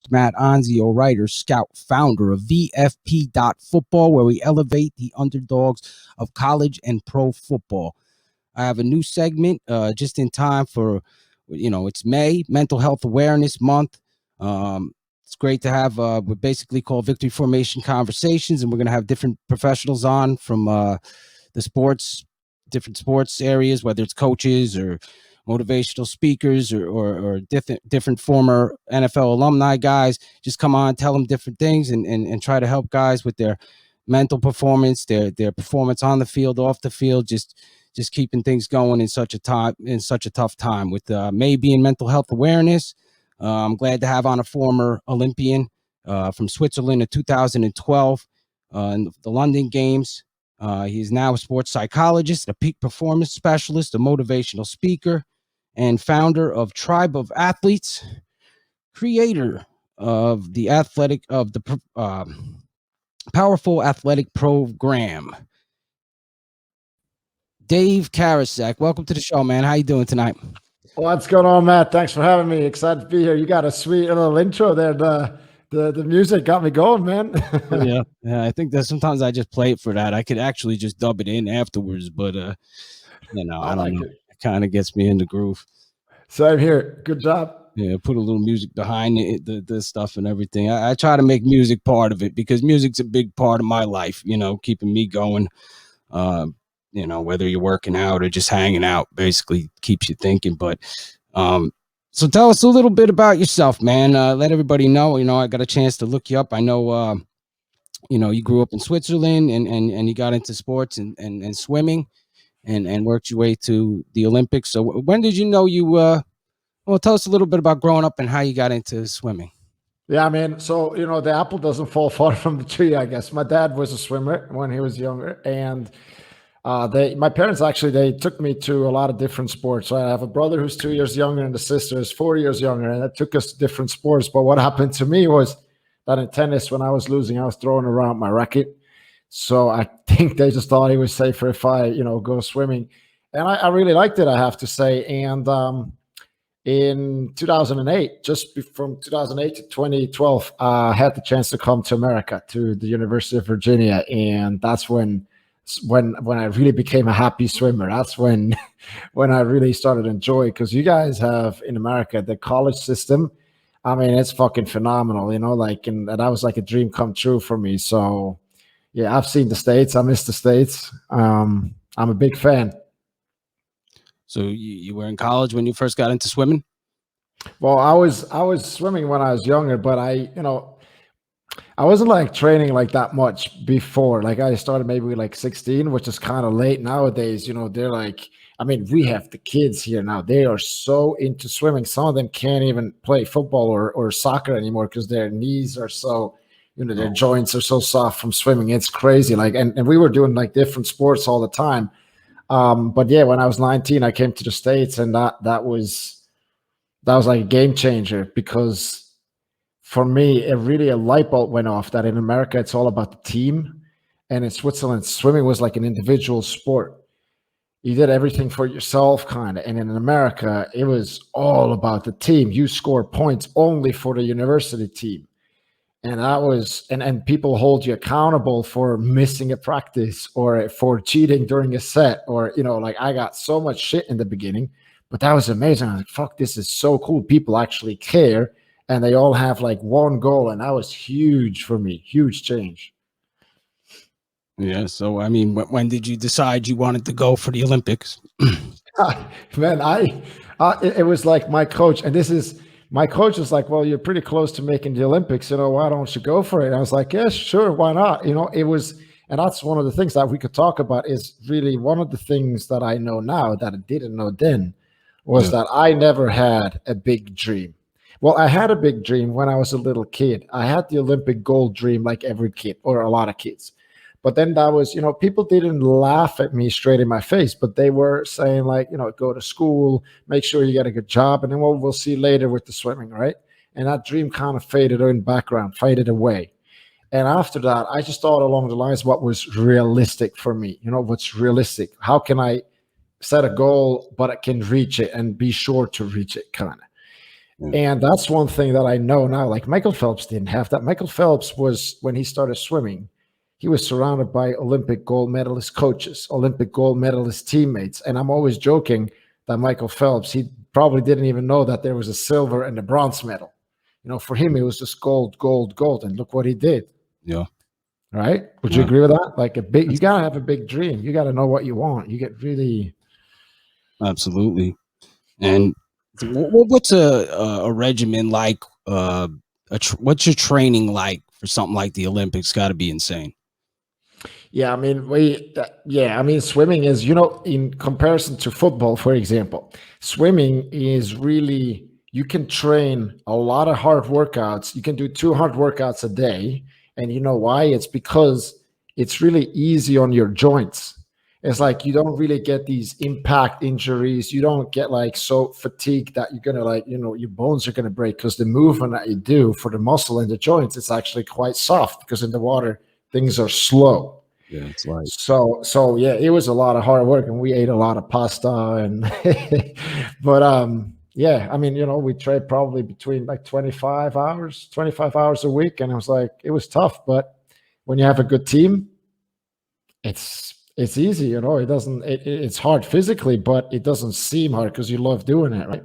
host, Matt Anzio, writer, scout, founder of VFP.football, where we elevate the underdogs of college and pro football. I have a new segment just in time for, it's May, Mental Health Awareness Month. It's great to have, we're basically called Victory Formation Conversations, and we're going to have different professionals on from the sports, different sports areas, whether it's coaches or motivational speakers or different former NFL alumni guys. Just come on, tell them different things, and try to help guys with their mental performance, their performance on the field, off the field, just keeping things going in such a tough time with May being Mental Health Awareness. I'm glad to have on a former Olympian from Switzerland in 2012 in the London Games. He's now a sports psychologist, a peak performance specialist, a motivational speaker, and founder of Tribe of Athletes, creator of the Powerful Athletic Program. Dave Karasek, welcome to the show, man. How you doing tonight? What's going on, Matt? Thanks for having me. Excited to be here. You got a sweet little intro there. The music got me going, man. Yeah. I think that sometimes I just play it for that. I could actually just dub it in afterwards, but I don't know. It kind of gets me in the groove. Same here. Good job. Yeah, put a little music behind it, the stuff and everything. I try to make music part of it because music's a big part of my life. Keeping me going. Whether you're working out or just hanging out, basically keeps you thinking. But so tell us a little bit about yourself, man. Let everybody know. I got a chance to look you up. I know, you grew up in Switzerland and you got into sports and swimming and worked your way to the Olympics. So when did you know tell us a little bit about growing up and how you got into swimming. Yeah, man. So, the apple doesn't fall far from the tree, I guess. My dad was a swimmer when he was younger, and my parents actually, they took me to a lot of different sports. So I have a brother who's 2 years younger and a sister who's 4 years younger, and that took us to different sports. But what happened to me was that in tennis, when I was losing, I was throwing around my racket. So I think they just thought it was safer if I, go swimming. And I really liked it, I have to say. And in 2008, from 2008 to 2012, I had the chance to come to America, to the University of Virginia. And that's when I really became a happy swimmer. That's when I really started enjoying, because you guys have in America the college system. I mean, it's fucking phenomenal, and that was like a dream come true for me. So yeah, I've seen the States. I miss the States. I'm a big fan. So you were in college when you first got into swimming? Well, I was swimming when I was younger, but I wasn't like training like that much before. Like I started maybe like 16, which is kind of late nowadays. They're like, I mean, we have the kids here now. They are so into swimming. Some of them can't even play football or soccer anymore because their knees are so, their joints are so soft from swimming. It's crazy. Like, and we were doing like different sports all the time. But yeah, when I was 19, I came to the States, and that was like a game changer, because for me, a light bulb went off that in America, it's all about the team. And in Switzerland, swimming was like an individual sport. You did everything for yourself, kind of. And in America, it was all about the team. You score points only for the university team. And that was, and people hold you accountable for missing a practice or for cheating during a set, or, like I got so much shit in the beginning, but that was amazing. I was like, fuck, this is so cool. People actually care. And they all have like one goal. And that was huge for me. Huge change. Yeah. So, I mean, when did you decide you wanted to go for the Olympics? Man, it was like my coach, and my coach was like, well, you're pretty close to making the Olympics. Why don't you go for it? And I was like, yeah, sure. Why not? It was, and that's one of the things that we could talk about, is really one of the things that I know now that I didn't know then was that I never had a big dream. Well, I had a big dream when I was a little kid. I had the Olympic gold dream like every kid, or a lot of kids. But then that was, people didn't laugh at me straight in my face, but they were saying like, go to school, make sure you get a good job, and then we'll see later with the swimming, right? And that dream kind of faded away. And after that, I just thought along the lines, what was realistic for me? What's realistic? How can I set a goal, but I can reach it and be sure to reach it, kind of? Yeah. And that's one thing that I know now. Like Michael Phelps didn't have that. Michael Phelps was, when he started swimming, he was surrounded by Olympic gold medalist coaches, Olympic gold medalist teammates. And I'm always joking that Michael Phelps, he probably didn't even know that there was a silver and a bronze medal. For him, it was just gold, gold, gold. And look what he did. Yeah. Right? Would you Yeah. agree with that? Like you gotta have a big dream. You gotta know what you want. You get really. Absolutely. And what's a regimen like? What's your training like for something like the Olympics? Got to be insane. Yeah, I mean, swimming is, in comparison to football, for example, swimming is really, you can train a lot of hard workouts. You can do 2 hard workouts a day. And you know why? It's because it's really easy on your joints. It's like you don't really get these impact injuries. You don't get like so fatigued that you're gonna your bones are gonna break, because the movement that you do for the muscle in the joints, it's actually quite soft, because in the water things are slow. Yeah, it's like So yeah, it was a lot of hard work, and we ate a lot of pasta, and but yeah, I mean, we trade probably between like 25 hours a week, and it was tough, but when you have a good team, it's easy. It doesn't it's hard physically, but it doesn't seem hard because you love doing it, right?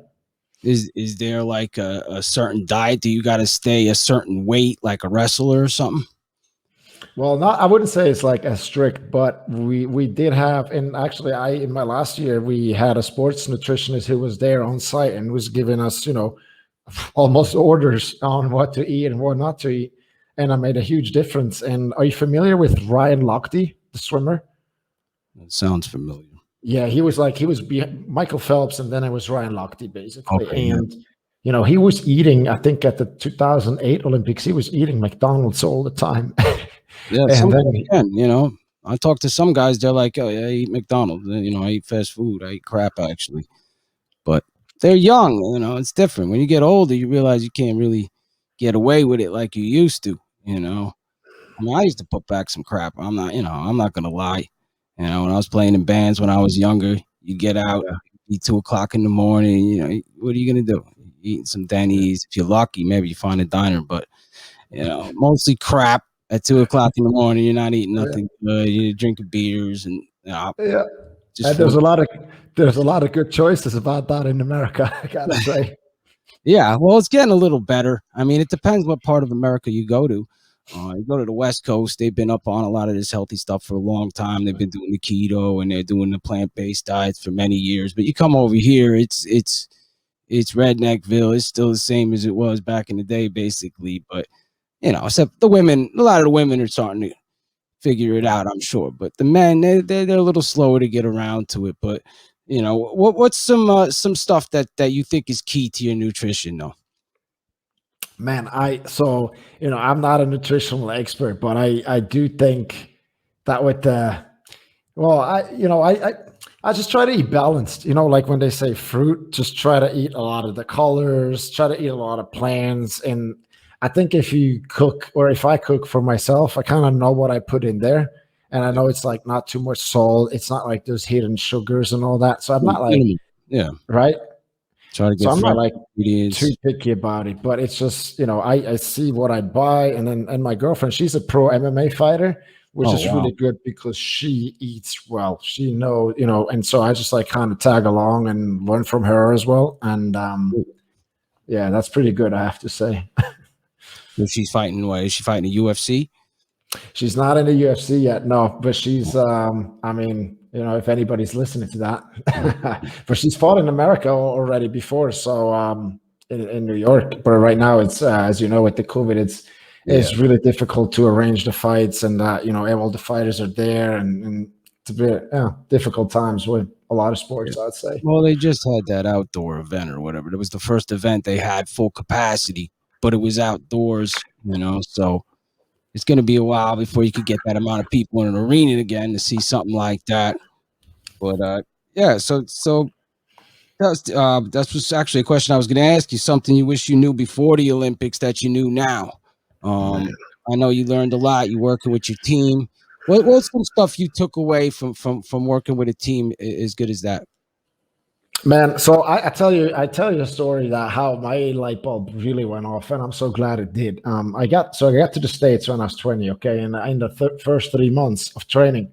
is there like a certain diet? Do you got to stay a certain weight, like a wrestler or something? Well, not I wouldn't say it's like as strict, but we did have, and actually, I in my last year we had a sports nutritionist who was there on site and was giving us, almost orders on what to eat and what not to eat, and I made a huge difference. And are you familiar with Ryan Lochte, the swimmer? That sounds familiar. Yeah, he was Michael Phelps, and then it was Ryan Lochte basically, Okay, yeah. and he was eating. I think at the 2008 Olympics, he was eating McDonald's all the time. Yeah, And some then guys can. I talk to some guys, they're like, oh, yeah, I eat McDonald's. I eat fast food. I eat crap, actually. But they're young, it's different. When you get older, you realize you can't really get away with it like you used to. I mean, I used to put back some crap. I'm not gonna lie. When I was playing in bands when I was younger, you get out, yeah, eat 2 o'clock in the morning. What are you gonna do? Eating some Denny's. If you're lucky, maybe you find a diner, but mostly crap at 2 o'clock in the morning. You're not eating yeah, nothing good. You're drinking beers and yeah. just And for the there's a lot of good choices about that in America, I gotta say. yeah. Well, it's getting a little better. I mean, it depends what part of America you go to. You go to the West Coast, they've been up on a lot of this healthy stuff for a long time. They've been doing the keto and they're doing the plant-based diets for many years. But you come over here, it's redneckville. It's still the same as it was back in the day, basically. But except the women, a lot of the women are starting to figure it out, I'm sure. But the men, they're a little slower to get around to it. But what's some stuff that you think is key to your nutrition, though? Man, I'm not a nutritional expert, but I do think that with the well, I just try to eat balanced. Like when they say fruit, just try to eat a lot of the colors, try to eat a lot of plants. And I think if you cook, or if I cook for myself, I kind of know what I put in there. And I know it's like not too much salt. It's not like there's hidden sugars and all that. So I'm not like, Minimum. Yeah, right. try to So get I'm not fresh like too ingredients. picky about it, but it's just, I see what I buy. And my girlfriend, she's a pro MMA fighter, which Oh is really wow. good because she eats well. She knows, and so I just like kind of tag along and learn from her as well. And yeah, that's pretty good, I have to say. If she's fighting, what is she fighting? The UFC? She's not in the UFC yet, no, but she's I mean, if anybody's listening to that. But she's fought in America already before, so in New York. But right now it's as you know, with the COVID, Yeah. it's really difficult to arrange the fights, and all the fighters are there, and it's a bit difficult times with a lot of sports, I'd say. Well, they just had that outdoor event or whatever. It was the first event they had full capacity, but it was outdoors. So it's going to be a while before you could get that amount of people in an arena again to see something like that. But yeah, so that's was actually a question I was going to ask you. Something you wish you knew before the Olympics that you knew now. Man. I know you learned a lot. You working with your team. What's some stuff you took away from working with a team as good as that? Man, so I tell you a story that how my light bulb really went off, and I'm so glad it did. I got to the States when I was 20, okay, and in the first 3 months of training,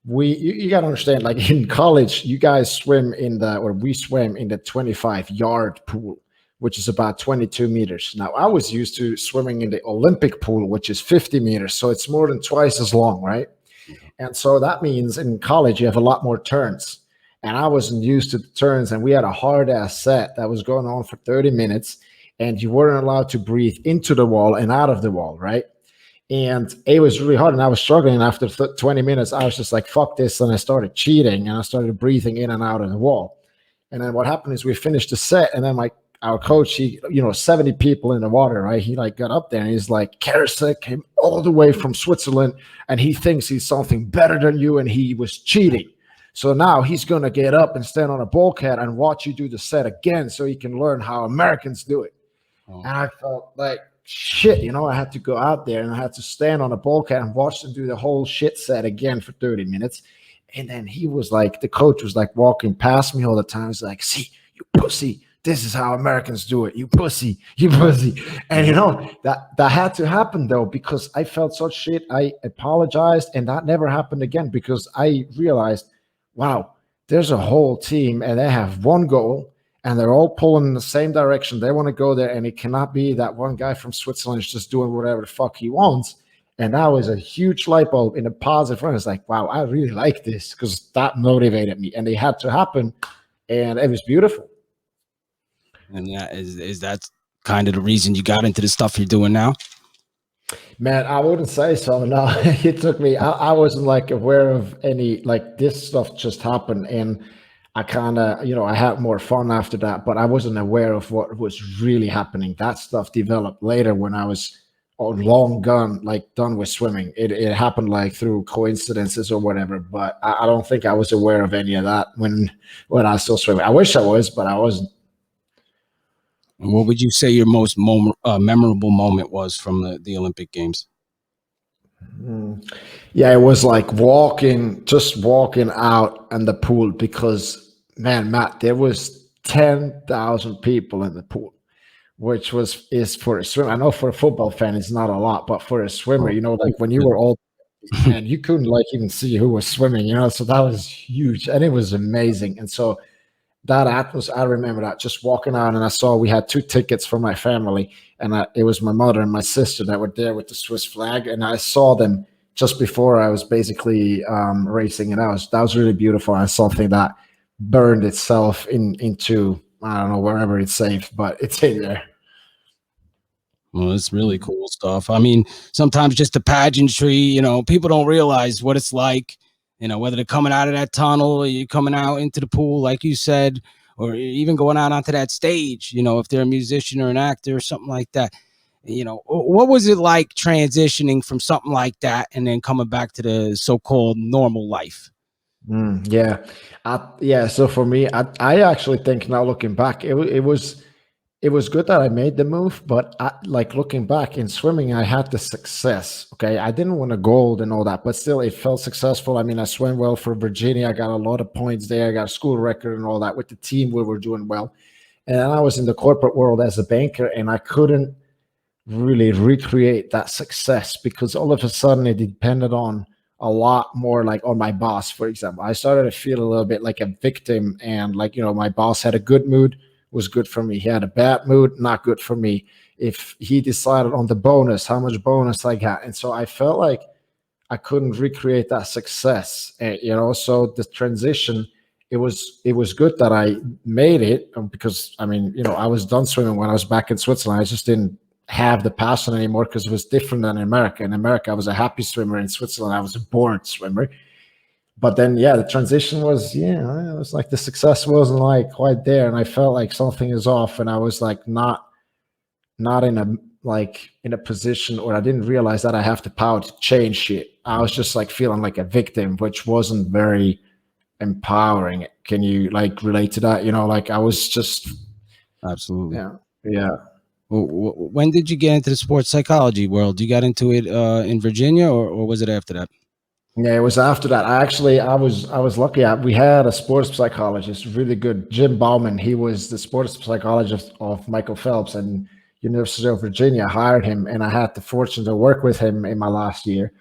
you got to understand, like in college, you guys swim in the, or we swim in the 25-yard pool, which is about 22 meters. Now, I was used to swimming in the Olympic pool, which is 50 meters, so it's more than twice as long, right? And so that means in college you have a lot more turns. And I wasn't used to the turns, and we had a hard ass set that was going on for 30 minutes, and you weren't allowed to breathe into the wall and out of the wall, right? And it was really hard, and I was struggling. After 20 minutes, I was just like, fuck this. And I started cheating, and I started breathing in and out of the wall. And then what happened is we finished the set, and then our coach, he, 70 people in the water, right? He like got up there and he's like, Karasek came all the way from Switzerland and he thinks he's something better than you and he was cheating. So now he's going to get up and stand on a bulkhead and watch you do the set again so he can learn how Americans do it. Oh. And I felt like shit, I had to go out there and I had to stand on a bulkhead and watch them do the whole shit set again for 30 minutes. And then he was like, the coach was like walking past me all the time. He's like, see, you pussy. This is how Americans do it. You pussy, you pussy. And that had to happen though, because I felt such shit. I apologized, and that never happened again because I realized, wow, there's a whole team and they have one goal and they're all pulling in the same direction. They want to go there, and it cannot be that one guy from Switzerland is just doing whatever the fuck he wants. And that was a huge light bulb in a positive way. It's like, wow, I really like this, because that motivated me, and it had to happen, and it was beautiful. And is that kind of the reason you got into the stuff you're doing now? Man, I wouldn't say so. No, it took me. I wasn't like aware of any, like, this stuff just happened, and I kind of, I had more fun after that, but I wasn't aware of what was really happening. That stuff developed later when I was long gone, like done with swimming. It happened like through coincidences or whatever, but I don't think I was aware of any of that when I was still swimming. I wish I was, but I wasn't. What would you say your most memorable moment was from the Olympic Games? Yeah, it was like just walking out in the pool, because, man, Matt, there was 10,000 people in the pool, which is for a swimmer. I know for a football fan, it's not a lot, but for a swimmer, like when you were old, man, you couldn't like even see who was swimming, so that was huge, and it was amazing. And so that atmosphere, I remember that, just walking out, and I saw we had 2 tickets for my family, and it was my mother and my sister that were there with the Swiss flag, and I saw them just before I was basically racing, and that was really beautiful, and something that burned itself into, I don't know, wherever it's safe, but it's in there. Well, it's really cool stuff. I mean, sometimes just the pageantry, people don't realize what it's like. Whether they're coming out of that tunnel, or you're coming out into the pool, like you said, or even going out onto that stage, if they're a musician or an actor or something like that. What was it like transitioning from something like that and then coming back to the so-called normal life? Yeah. So for me, I actually think, now looking back, it was good that I made the move, but like looking back in swimming, I had the success. Okay. I didn't win a gold and all that, but still it felt successful. I mean, I swam well for Virginia. I got a lot of points there. I got a school record and all that. With the team, we were doing well. And then I was in the corporate world as a banker, and I couldn't really recreate that success, because all of a sudden it depended on a lot more, like on my boss, for example. I started to feel a little bit like a victim, and like, my boss had a good mood, was good for me. He had a bad mood, not good for me. If he decided on the bonus, how much bonus I got. And so I felt like I couldn't recreate that success. And, so the transition, it was good that I made it, because I mean, I was done swimming when I was back in Switzerland. I just didn't have the passion anymore, because it was different than in America. In America, I was a happy swimmer. In Switzerland, I was a bored swimmer. But then, the transition was, it was like the success wasn't like quite there, and I felt like something is off, and I was like not in a position, or I didn't realize that I have the power to change shit. I was just like feeling like a victim, which wasn't very empowering. Can you like relate to that? Like I was just absolutely. Yeah. When did you get into the sports psychology world? You got into it in Virginia, or was it after that? Yeah, it was after that. I was lucky. We had a sports psychologist, really good, Jim Bauman. He was the sports psychologist of Michael Phelps, and University of Virginia hired him, and I had the fortune to work with him in my last year,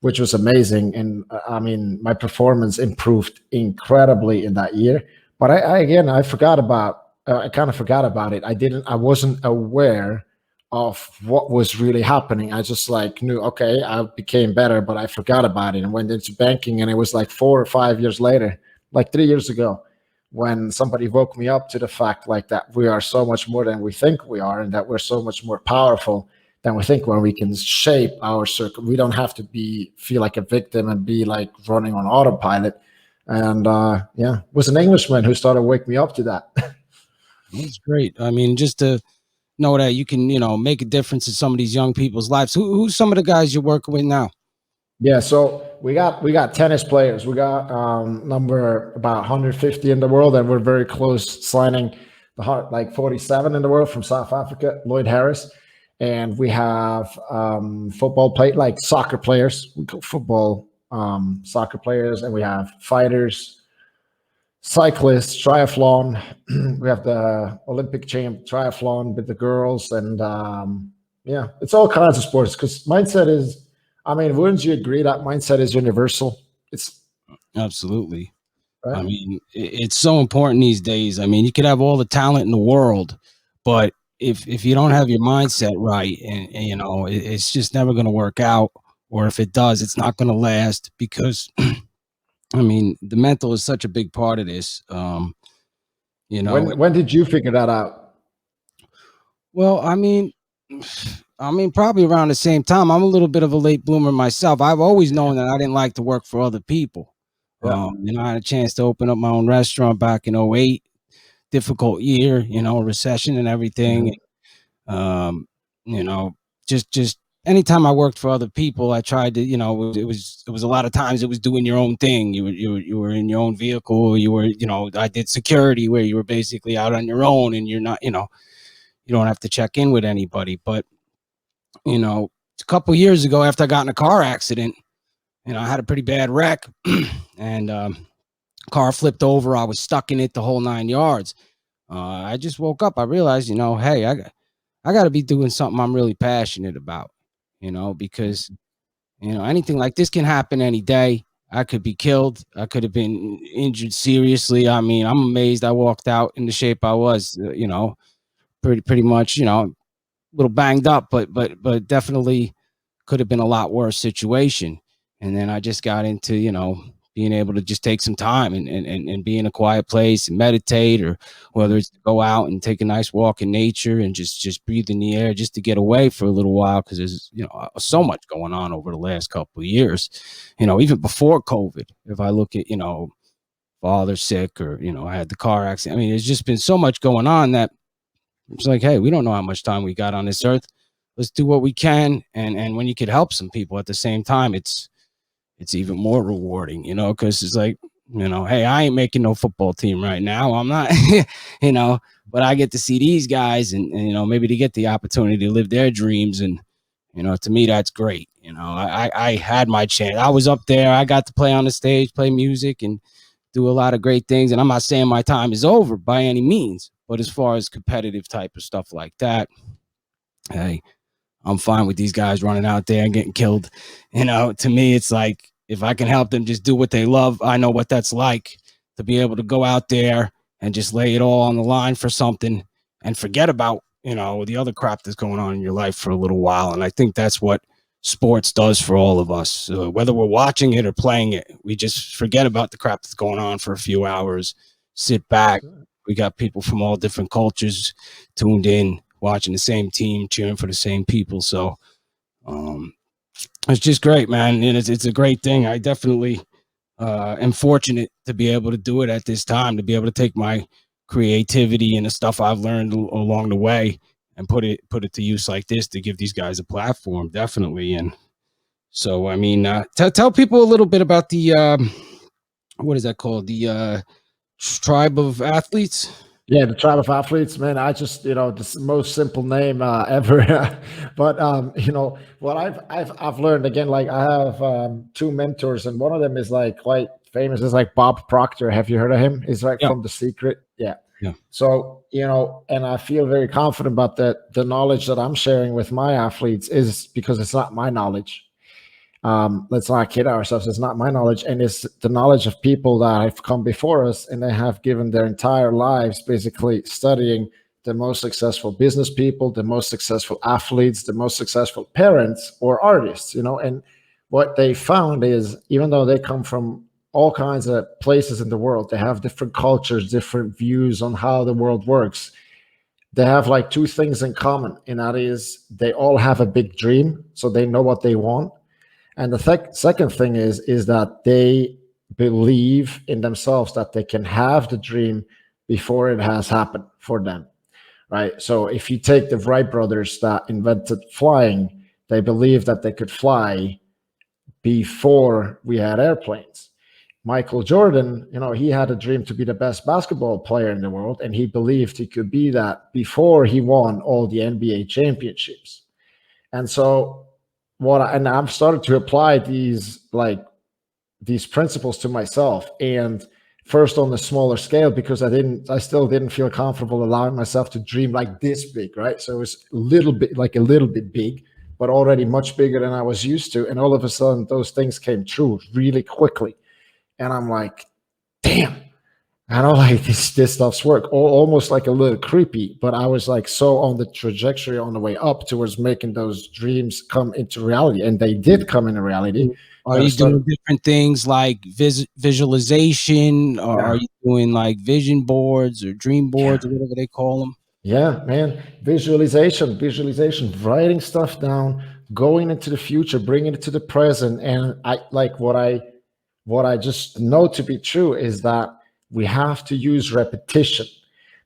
which was amazing. And I mean, my performance improved incredibly in that year. But I forgot about, I kind of forgot about it. I wasn't aware of what was really happening. I just like knew, okay, I became better, but I forgot about it and went into banking. And it was like 4 or 5 years later, like 3 years ago, when somebody woke me up to the fact like that we are so much more than we think we are, and that we're so much more powerful than we think, when we can shape our circle. We don't have to feel like a victim and be like running on autopilot. And yeah, it was an Englishman who started waking me up to that. That's great. I mean, just to know that you can, make a difference in some of these young people's lives. Who's some of the guys you're working with now? Yeah, so we got tennis players. We got number about 150 in the world, and we're very close signing like 47 in the world from South Africa, Lloyd Harris. And we have football play like soccer players, football soccer players, and we have fighters, cyclists, triathlon. We have the Olympic champ triathlon with the girls, and yeah, it's all kinds of sports. Because mindset is, I mean, wouldn't you agree that mindset is universal? It's Absolutely. I right. mean, it's so important these days. I mean, you could have all the talent in the world, but if you don't have your mindset right, and it's just never going to work out. Or if it does, it's not going to last because I mean, the mental is such a big part of this. You know, When did you figure that out? well, probably around the same time. I'm a little bit of a late bloomer myself. I've always known that I didn't like to work for other people. Yeah. I had a chance to open up my own restaurant back in '08. Difficult year, recession and everything. Mhm. Um, you know, just anytime I worked for other people, I tried to, it was a lot of times it was doing your own thing. You were in your own vehicle. I did security where you were basically out on your own, and you're not, you don't have to check in with anybody. But a couple years ago, after I got in a car accident, I had a pretty bad wreck, and car flipped over. I was stuck in it the whole 9 yards. I just woke up. I realized, hey, I got to be doing something I'm really passionate about, because anything like this can happen any day. I could be killed. I could have been injured seriously. I mean, I'm amazed I walked out in the shape I was. Pretty much, a little banged up, but definitely could have been a lot worse situation. And then I just got into, being able to just take some time and be in a quiet place and meditate, or whether it's to go out and take a nice walk in nature and just breathe in the air, just to get away for a little while. Cause there's, so much going on over the last couple of years, even before COVID. If I look at, father sick, or, I had the car accident. I mean, there's just been so much going on that it's like, hey, we don't know how much time we got on this earth. Let's do what we can. And when you could help some people at the same time, it's even more rewarding, because it's like, hey, I ain't making no football team right now. I'm not, you know, but I get to see these guys, and maybe to get the opportunity to live their dreams. And, to me, that's great. I had my chance. I was up there. I got to play on the stage, play music, and do a lot of great things. And I'm not saying my time is over by any means, but as far as competitive type of stuff like that, hey, I'm fine with these guys running out there and getting killed. To me, it's like, if I can help them just do what they love, I know what that's like, to be able to go out there and just lay it all on the line for something and forget about, the other crap that's going on in your life for a little while. And I think that's what sports does for all of us. Whether we're watching it or playing it, we just forget about the crap that's going on for a few hours, sit back. We got people from all different cultures tuned in, watching the same team, cheering for the same people. So um, it's just great, man. And it's a great thing. I definitely am fortunate to be able to do it at this time, to be able to take my creativity and the stuff I've learned along the way and put it to use like this, to give these guys a platform, definitely. And so, I mean, tell people a little bit about the what is that called? The tribe of athletes. Yeah, the tribe of athletes, man. I just, the most simple name ever. But what I've learned again, like I have two mentors, and one of them is like quite famous. Is like Bob Proctor. Have you heard of him? He's like Yeah, from The Secret. Yeah. yeah, So and I feel very confident about that. The knowledge that I'm sharing with my athletes is because it's not my knowledge. Let's not kid ourselves. It's not my knowledge, and it's the knowledge of people that have come before us, and they have given their entire lives basically studying the most successful business people, the most successful athletes, the most successful parents or artists. And what they found is, even though they come from all kinds of places in the world, they have different cultures, different views on how the world works. They have like two things in common, and that is they all have a big dream, so they know what they want. And the second thing is that they believe in themselves that they can have the dream before it has happened for them, right? So if you take the Wright brothers that invented flying, they believed that they could fly before we had airplanes. Michael Jordan, he had a dream to be the best basketball player in the world, and he believed he could be that before he won all the NBA championships. And so and I've started to apply these principles to myself, and first on the smaller scale, because I still didn't feel comfortable allowing myself to dream like this big, right? So it was a little bit big, but already much bigger than I was used to. And all of a sudden those things came true really quickly. And I'm like, damn, I don't like this stuff's work. Almost like a little creepy, but I was like so on the trajectory on the way up towards making those dreams come into reality, and they did come into reality. Are That I you started, doing different things like visualization, or are yeah, you doing like vision boards or dream yeah, boards or whatever they call them? yeah, man. Visualization, writing stuff down, going into the future, bringing it to the present, and I like what I just know to be true is that we have to use repetition,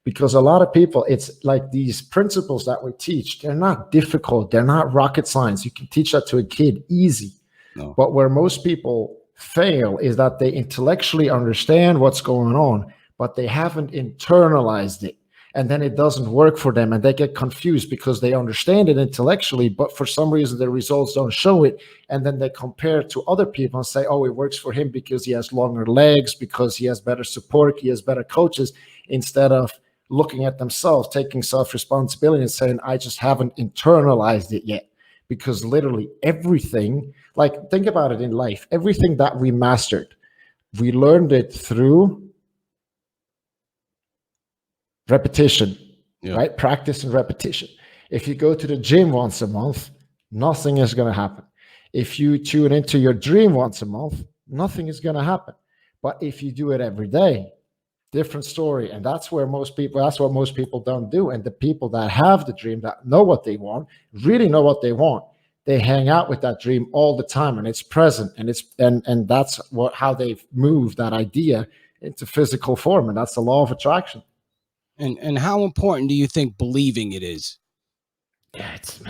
because a lot of people, it's like these principles that we teach, they're not difficult, they're not rocket science. You can teach that to a kid easy. No. But where most people fail is that they intellectually understand what's going on, but they haven't internalized it. And then it doesn't work for them, and they get confused because they understand it intellectually, but for some reason the results don't show it. And then they compare it to other people and say, oh, it works for him because he has longer legs, because he has better support, he has better coaches, instead of looking at themselves, taking self responsibility and saying, I just haven't internalized it yet. Because literally everything, like think about it in life, everything that we mastered, we learned it through repetition, Yeah. right? Practice and repetition. If you go to the gym once a month, nothing is going to happen. If you tune into your dream once a month, nothing is going to happen. But if you do it every day, different story. And that's what most people don't do. And the people that have the dream, that know what they want, really know what they want, they hang out with that dream all the time, and it's present, and that's how they've moved that idea into physical form. And that's the law of attraction. And how important do you think believing it is? Yeah, it's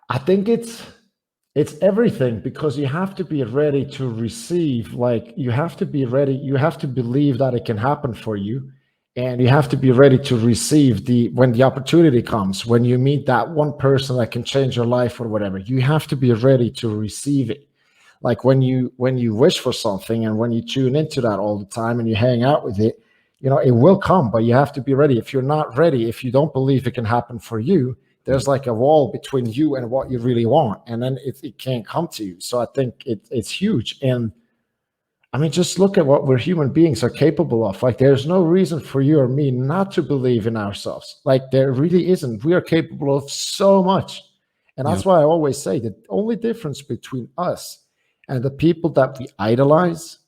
I think it's everything, because you have to be ready to receive. Like, you have to be ready, you have to believe that it can happen for you, and you have to be ready to receive the when the opportunity comes, when you meet that one person that can change your life or whatever. You have to be ready to receive it. Like when you wish for something, and when you tune into that all the time and you hang out with it, it will come, but you have to be ready. If you're not ready, if you don't believe it can happen for you, there's like a wall between you and what you really want, and then it can't come to you. So I think it's huge. And I mean, just look at what we're human beings are capable of. Like, there's no reason for you or me not to believe in ourselves. Like, there really isn't. We are capable of so much. And Yeah. that's why I always say the only difference between us and the people that we idolize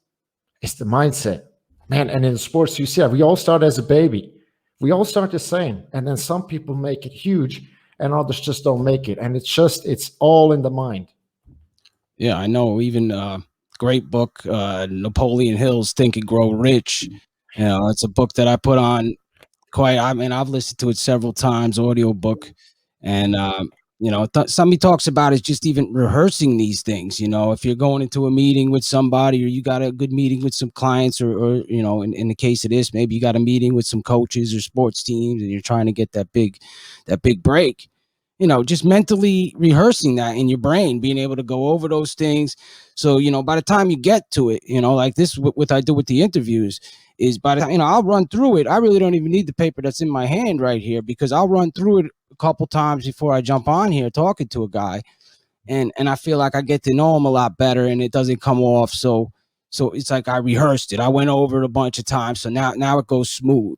is the mindset. Man, and in sports, you see, we all start as a baby. We all start the same. And then some people make it huge and others just don't make it. And it's all in the mind. Yeah, I know. Even great book, Napoleon Hill's Think and Grow Rich. It's a book that I put on quite. I mean, I've listened to it several times, audiobook, and Somebody talks about is just even rehearsing these things. If you're going into a meeting with somebody, or you got a good meeting with some clients, or in the case of this, maybe you got a meeting with some coaches or sports teams, and you're trying to get that big break. Just mentally rehearsing that in your brain, being able to go over those things. So, by the time you get to it, like this, what I do with the interviews is, by the time, I'll run through it. I really don't even need the paper that's in my hand right here, because I'll run through it a couple times before I jump on here talking to a guy. And I feel like I get to know him a lot better, and it doesn't come off. So it's like I rehearsed it. I went over it a bunch of times. So now it goes smooth.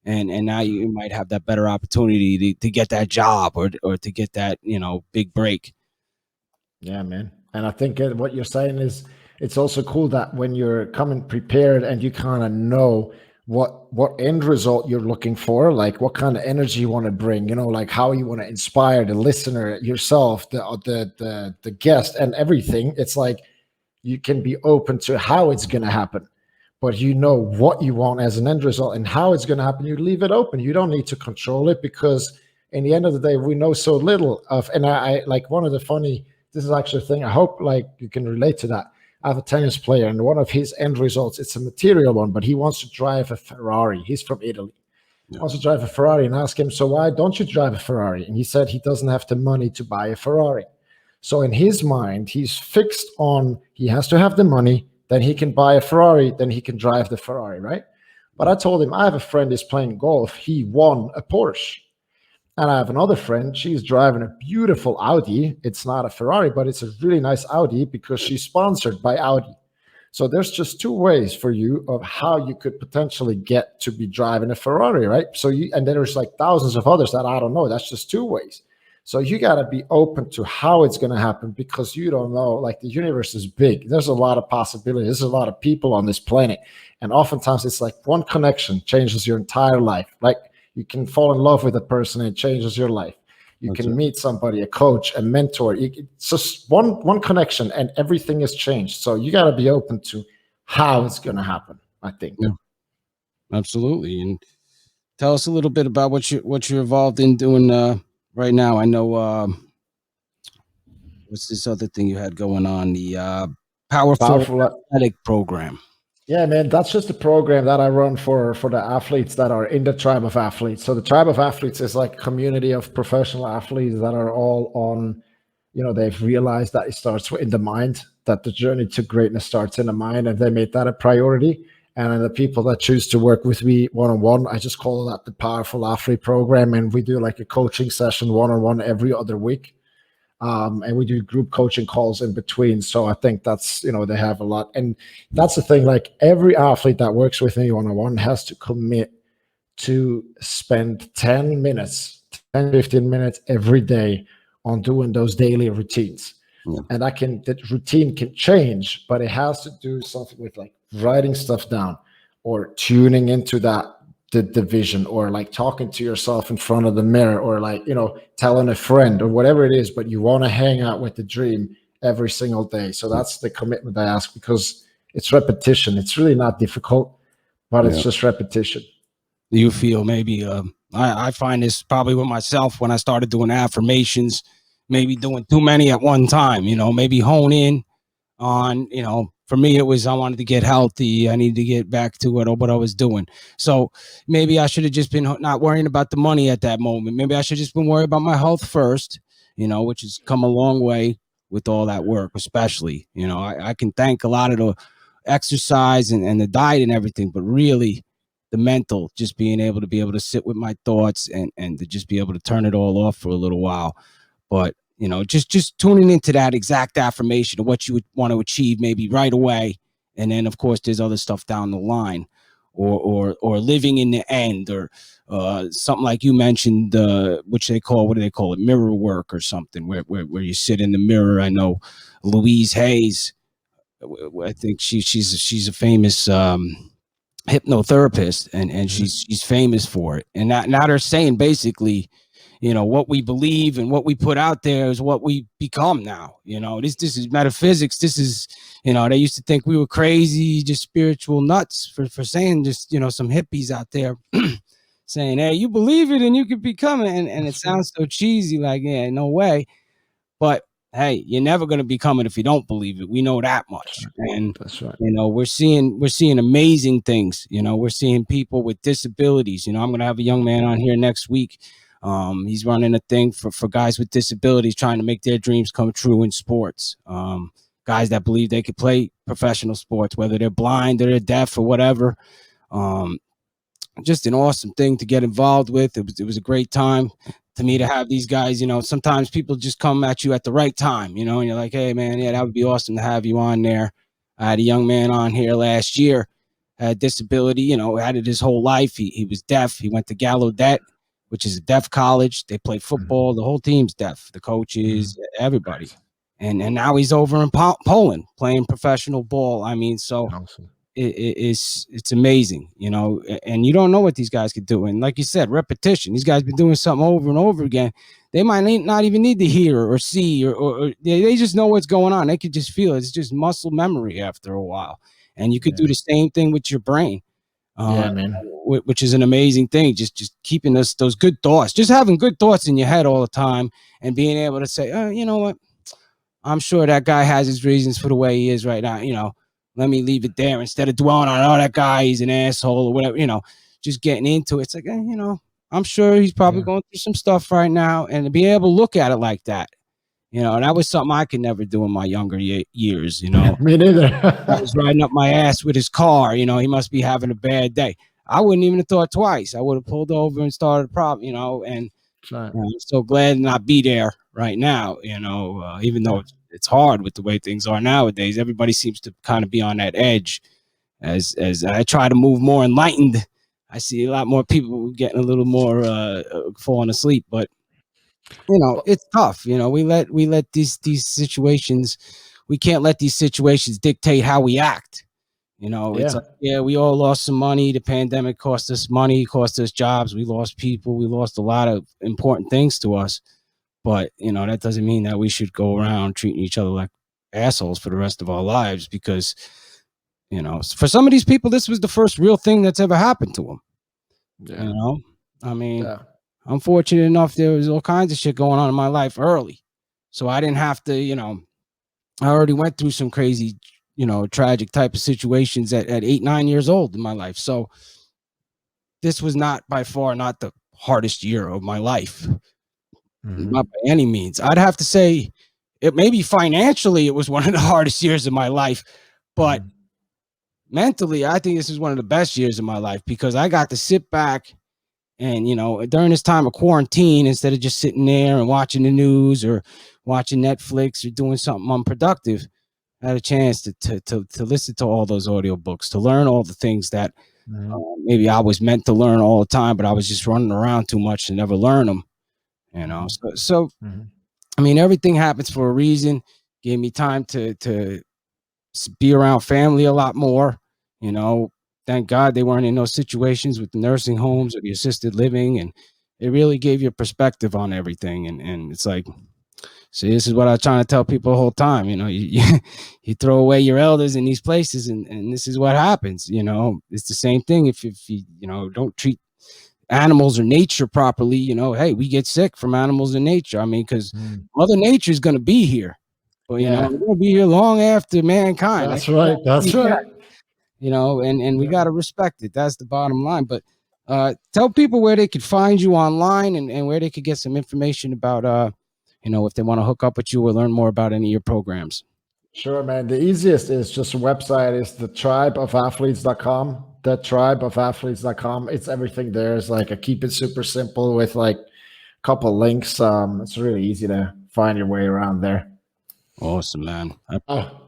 And now you might have that better opportunity to get that job, or to get that, big break. Yeah, man. And I think what you're saying is it's also cool that when you're coming prepared and you kind of know what end result you're looking for, like what kind of energy you want to bring, like how you want to inspire the listener, yourself, the guest, and everything. It's like you can be open to how it's going to happen, but you know what you want as an end result and how it's going to happen. You leave it open. You don't need to control it, because in the end of the day, we know so little of. And I like, one of the funny, this is actually a thing, I hope like you can relate to that. I have a tennis player, and one of his end results, it's a material one, but he wants to drive a Ferrari. He's from Italy. He wants to drive a Ferrari, and I asked him, so why don't you drive a Ferrari? And he said he doesn't have the money to buy a Ferrari. So in his mind, he's fixed on, he has to have the money, then he can buy a Ferrari, then he can drive the Ferrari, right? But I told him, I have a friend who's playing golf. He won a Porsche. And I have another friend, she's driving a beautiful Audi. It's not a Ferrari, but it's a really nice Audi because she's sponsored by Audi. So there's just two ways for you of how you could potentially get to be driving a Ferrari, right? And then there's like thousands of others that I don't know. That's just two ways. So you got to be open to how it's going to happen, because you don't know, like the universe is big. There's a lot of possibilities. There's a lot of people on this planet. And oftentimes it's like one connection changes your entire life. Like you can fall in love with a person and it changes your life. You can meet somebody, a coach, a mentor. It's just one connection and everything has changed. So you got to be open to how it's going to happen, I think. Yeah, absolutely. And tell us a little bit about what you're involved in doing right now. I know, what's this other thing you had going on? The Powerful Athletic Program. Yeah, man, that's just a program that I run for the athletes that are in the Tribe of Athletes. So the Tribe of Athletes is like a community of professional athletes that are all on, they've realized that it starts in the mind, that the journey to greatness starts in the mind, and they made that a priority. And the people that choose to work with me one-on-one, I just call that the Powerful Athlete Program. And we do like a coaching session one-on-one every other week. And we do group coaching calls in between. So I think that's, they have a lot. And that's the thing, like every athlete that works with me one-on-one has to commit to spend 10 minutes, 10, 15 minutes every day on doing those daily routines. Yeah. And that routine can change, but it has to do something with like writing stuff down or tuning into the vision, or like talking to yourself in front of the mirror, or like, telling a friend or whatever it is, but you want to hang out with the dream every single day. So that's the commitment I ask, because it's repetition. It's really not difficult, but it's just repetition. You feel maybe, I find this probably with myself when I started doing affirmations, maybe doing too many at one time, maybe hone in on, for me, it was, I wanted to get healthy. I needed to get back to what I was doing. So maybe I should have just been not worrying about the money at that moment. Maybe I should just been worried about my health first, which has come a long way with all that work, especially, I can thank a lot of the exercise and the diet and everything, but really the mental, just being able to sit with my thoughts and to just be able to turn it all off for a little while. But just tuning into that exact affirmation of what you would want to achieve maybe right away. And then, of course, there's other stuff down the line, or living in the end, or something like you mentioned, which what do they call it? Mirror work or something, where you sit in the mirror. I know Louise Hayes, I think she's a famous hypnotherapist, and she's famous for it. And now they're saying basically, what we believe and what we put out there is what we become now. This is metaphysics. This is, they used to think we were crazy, just spiritual nuts for saying just, some hippies out there saying, "Hey, you believe it and you could become it." And it That's right. sounds so cheesy, like, yeah, no way. But hey, you're never gonna become it if you don't believe it. We know that That's much. right. And That's right. we're seeing amazing things. We're seeing people with disabilities. I'm gonna have a young man on here next week. He's running a thing for guys with disabilities, trying to make their dreams come true in sports. Guys that believe they could play professional sports, whether they're blind or they're deaf or whatever. Um, just an awesome thing to get involved with. It was a great time to me to Mhm. have these guys. Sometimes people just come at you at the right time, and you're like, hey man, yeah, that would be awesome to have you on there. I had a young man on here last year, had disability, had it his whole life. He was deaf. He went to Gallaudet, which is a deaf college. They play Mhm. football. The whole team's deaf. The coaches, Mhm. everybody. Crazy. And now he's over in Poland playing professional ball. I mean, so Awesome. it's amazing, and you don't know what these guys could do. And like you said, repetition. These guys been doing something over and over again. They might not even need to hear or see, or they just know what's going on. They could just feel it. It's just muscle memory after a while. And you could Yeah. do the same thing with your brain, uh, Yeah, man. which is an amazing thing. Just keeping those good thoughts, just having good thoughts in your head all the time, and being able to say, oh, you know what, I'm sure that guy has his reasons for the way he is right now. Let me leave it there instead of dwelling on, oh, that guy, he's an asshole or whatever, just getting into it. It's like, I'm sure he's probably Yeah. going through some stuff right now. And to be able to look at it like that, that was something I could never do in my younger years. Me neither. I was riding up my ass with his car. He must be having a bad day. I wouldn't even have thought twice. I would have pulled over and started a problem, and Right. I'm so glad to not be there right now, even though Yeah. it's hard with the way things are nowadays. Everybody seems to kind of be on that edge. As I try to move more enlightened, I see a lot more people getting a little more falling asleep. But Well, it's tough. We let these situations. We can't let these situations dictate how we act. It's yeah. like, yeah, we all lost some money. The pandemic cost us money, cost us jobs. We lost people. We lost a lot of important things to us. But, that doesn't mean that we should go around treating each other like assholes for the rest of our lives because, for some of these people, this was the first real thing that's ever happened to them. You Yeah. know, I mean, Yeah. I'm fortunate enough there was all kinds of shit going on in my life early. So I didn't have to, I already went through some crazy, tragic type of situations at 8, 9 years old in my life. So this was not by far not the hardest year of my life. Not Mhm. by any means. I'd have to say it maybe financially it was one of the hardest years of my life, but Mhm. mentally I think this is one of the best years of my life because I got to sit back and during this time of quarantine instead of just sitting there and watching the news or watching Netflix or doing something unproductive, I had a chance to listen to all those audiobooks, to learn all the things that Mhm. maybe I was meant to learn all the time, but I was just running around too much to never learn them. Mhm. So Mhm. I mean, everything happens for a reason. Gave me time to be around family a lot more. You know, thank God they weren't in those situations with the nursing homes or the assisted living, and it really gave you a perspective on everything. And it's like, see, this is what I was trying to tell people the whole time. You throw away your elders in these places, and this is what happens. It's the same thing if you don't treat animals or nature properly, hey, we get sick from animals and nature. I mean, because Mhm. Mother Nature is going to be here, but Yeah. we're going to be here long after mankind. I That's can right. guarantee That's you that. right. And we Yeah. got to respect it. That's the bottom line. But tell people where they could find you online and where they could get some information about, if they want to hook up with you or learn more about any of your programs. Sure, man. The easiest is just a website is the tribeofathletes.com. The tribeofathletes.com. It's everything there. It's like I keep it super simple with like a couple links. It's really easy to find your way around there. Awesome, man. Oh,